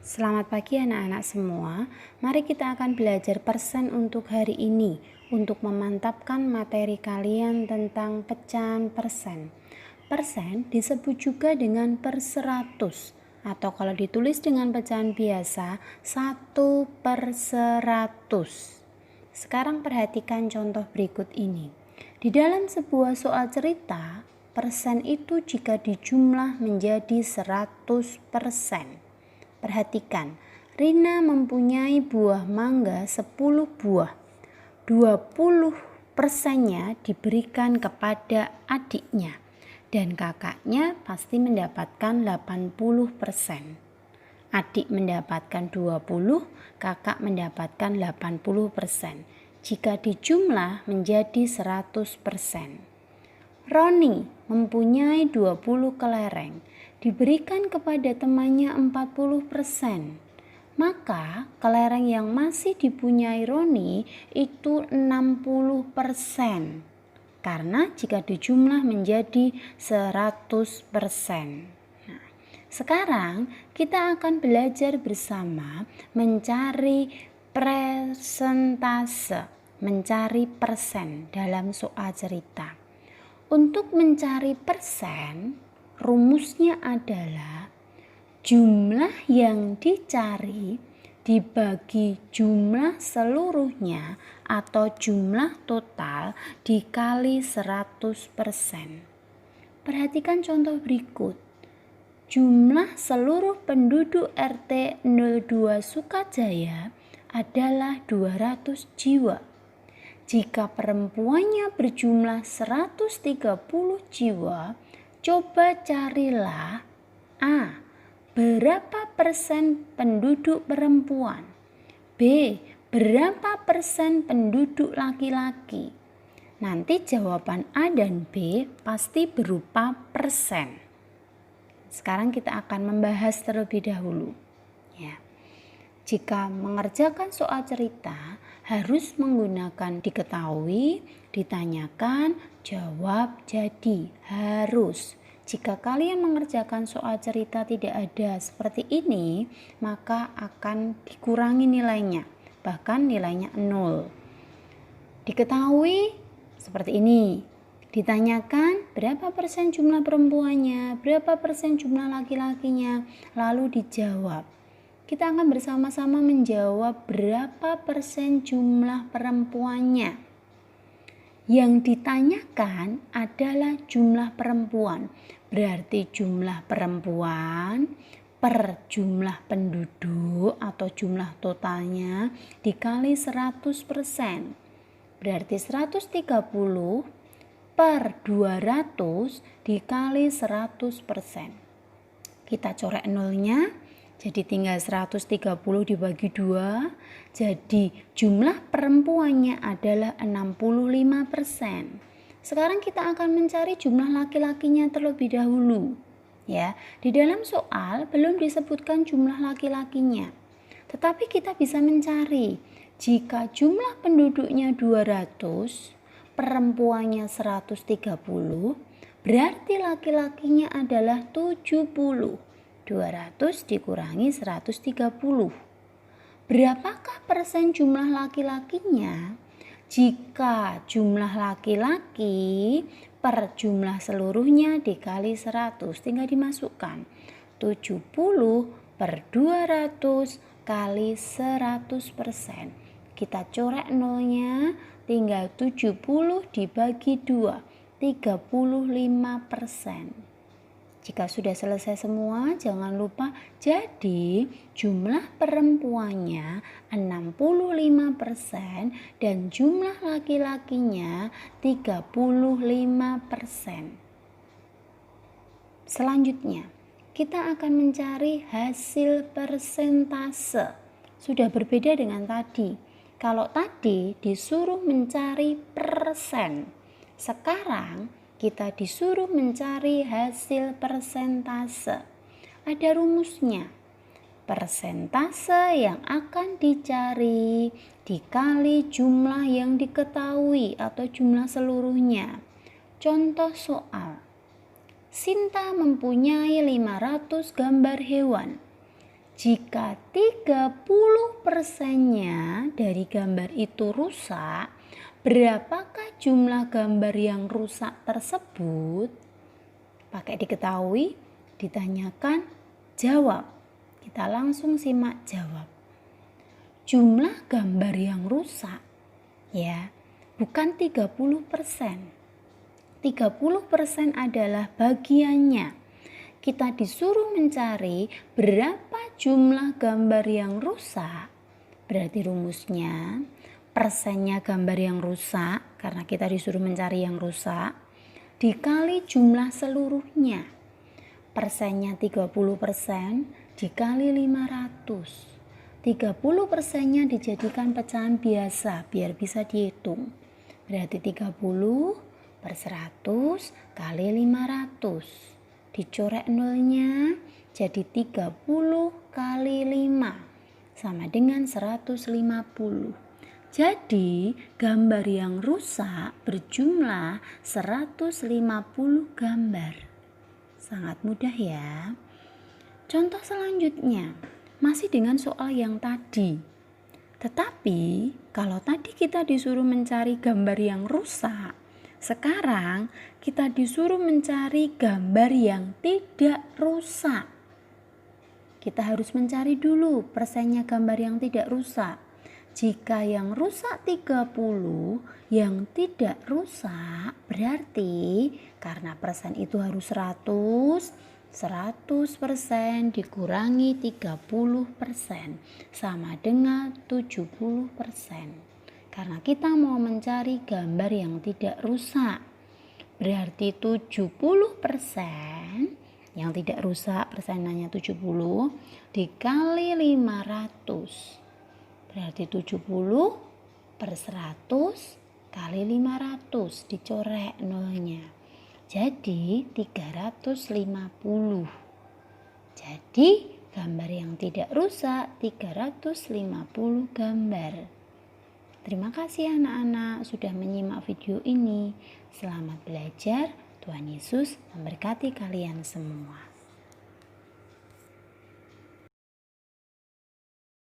Selamat pagi anak-anak semua. Mari kita akan belajar persen untuk hari ini untuk memantapkan materi kalian tentang pecahan persen. Persen disebut juga dengan per 100 atau kalau ditulis dengan pecahan biasa 1/100. Sekarang perhatikan contoh berikut ini. Di dalam sebuah soal cerita, persen itu jika dijumlah menjadi 100%. Perhatikan, Rina mempunyai buah mangga 10 buah. 20%-nya diberikan kepada adiknya dan kakaknya pasti mendapatkan 80%. Adik mendapatkan 20, kakak mendapatkan 80%. Jika dijumlah menjadi 100%. Roni mempunyai 20 kelereng. Diberikan kepada temannya 40%. Maka kelereng yang masih dipunyai Roni itu 60%. Karena jika dijumlah menjadi 100%. Nah, sekarang kita akan belajar bersama mencari persentase, mencari persen dalam soal cerita. Untuk mencari persen, rumusnya adalah jumlah yang dicari dibagi jumlah seluruhnya atau jumlah total dikali 100%. Perhatikan contoh berikut. Jumlah seluruh penduduk RT 02 Sukajaya adalah 200 jiwa. Jika perempuannya berjumlah 130 jiwa, coba carilah A. Berapa persen penduduk perempuan? B. Berapa persen penduduk laki-laki? Nanti jawaban A dan B pasti berupa persen. Sekarang kita akan membahas terlebih dahulu. Ya. Jika mengerjakan soal cerita, harus menggunakan diketahui, ditanyakan, jawab, jadi. Harus. Jika kalian mengerjakan soal cerita tidak ada seperti ini, maka akan dikurangi nilainya. Bahkan nilainya 0. Diketahui seperti ini. Ditanyakan berapa persen jumlah perempuannya, berapa persen jumlah laki-lakinya, lalu dijawab. Kita akan bersama-sama menjawab berapa persen jumlah perempuannya. Yang ditanyakan adalah jumlah perempuan. Berarti jumlah perempuan per jumlah penduduk atau jumlah totalnya dikali 100%. Berarti 130 per 200 dikali 100%. Kita coret nolnya. Jadi tinggal 130 dibagi 2. Jadi jumlah perempuannya adalah 65%. Sekarang kita akan mencari jumlah laki-lakinya terlebih dahulu. Ya, di dalam soal belum disebutkan jumlah laki-lakinya. Tetapi kita bisa mencari jika jumlah penduduknya 200, perempuannya 130, berarti laki-lakinya adalah 70. 200 dikurangi 130. Berapakah persen jumlah laki-lakinya? Jika jumlah laki-laki per jumlah seluruhnya dikali 100, tinggal dimasukkan. 70 per 200 kali 100%. Kita coret nolnya, tinggal 70 dibagi 2, 35%. Jika sudah selesai semua, jangan lupa jadi jumlah perempuannya 65% dan jumlah laki-lakinya 35%. Selanjutnya, kita akan mencari hasil persentase. Sudah berbeda dengan tadi. Kalau tadi disuruh mencari persen, sekarang kita disuruh mencari hasil persentase. Ada rumusnya. Persentase yang akan dicari dikali jumlah yang diketahui atau jumlah seluruhnya. Contoh soal. Sinta mempunyai 500 gambar hewan. Jika 30%-nya dari gambar itu rusak, berapakah jumlah gambar yang rusak tersebut? Pakai diketahui, ditanyakan, jawab. Kita langsung simak jawab. Jumlah gambar yang rusak, ya, bukan 30%. 30% adalah bagiannya. Kita disuruh mencari berapa jumlah gambar yang rusak. Berarti rumusnya persennya gambar yang rusak, karena kita disuruh mencari yang rusak, dikali jumlah seluruhnya. Persennya 30% dikali 500. 30%-nya dijadikan pecahan biasa biar bisa dihitung. Berarti 30 per 100 kali 500. Dicoret nolnya jadi 30 kali 5 sama dengan 150. Jadi gambar yang rusak berjumlah 150 gambar. Sangat mudah ya. Contoh selanjutnya masih dengan soal yang tadi. Tetapi kalau tadi kita disuruh mencari gambar yang rusak, sekarang kita disuruh mencari gambar yang tidak rusak. Kita harus mencari dulu persennya gambar yang tidak rusak. Jika yang rusak 30, yang tidak rusak berarti karena persen itu harus 100%, 100% dikurangi 30% sama dengan 70%. Karena kita mau mencari gambar yang tidak rusak. Berarti 70% yang tidak rusak, persenannya 70 dikali 500. Berarti 70 per 100 kali 500, dicoret nolnya. Jadi 350. Jadi gambar yang tidak rusak 350 gambar. Terima kasih anak-anak sudah menyimak video ini. Selamat belajar. Tuhan Yesus memberkati kalian semua.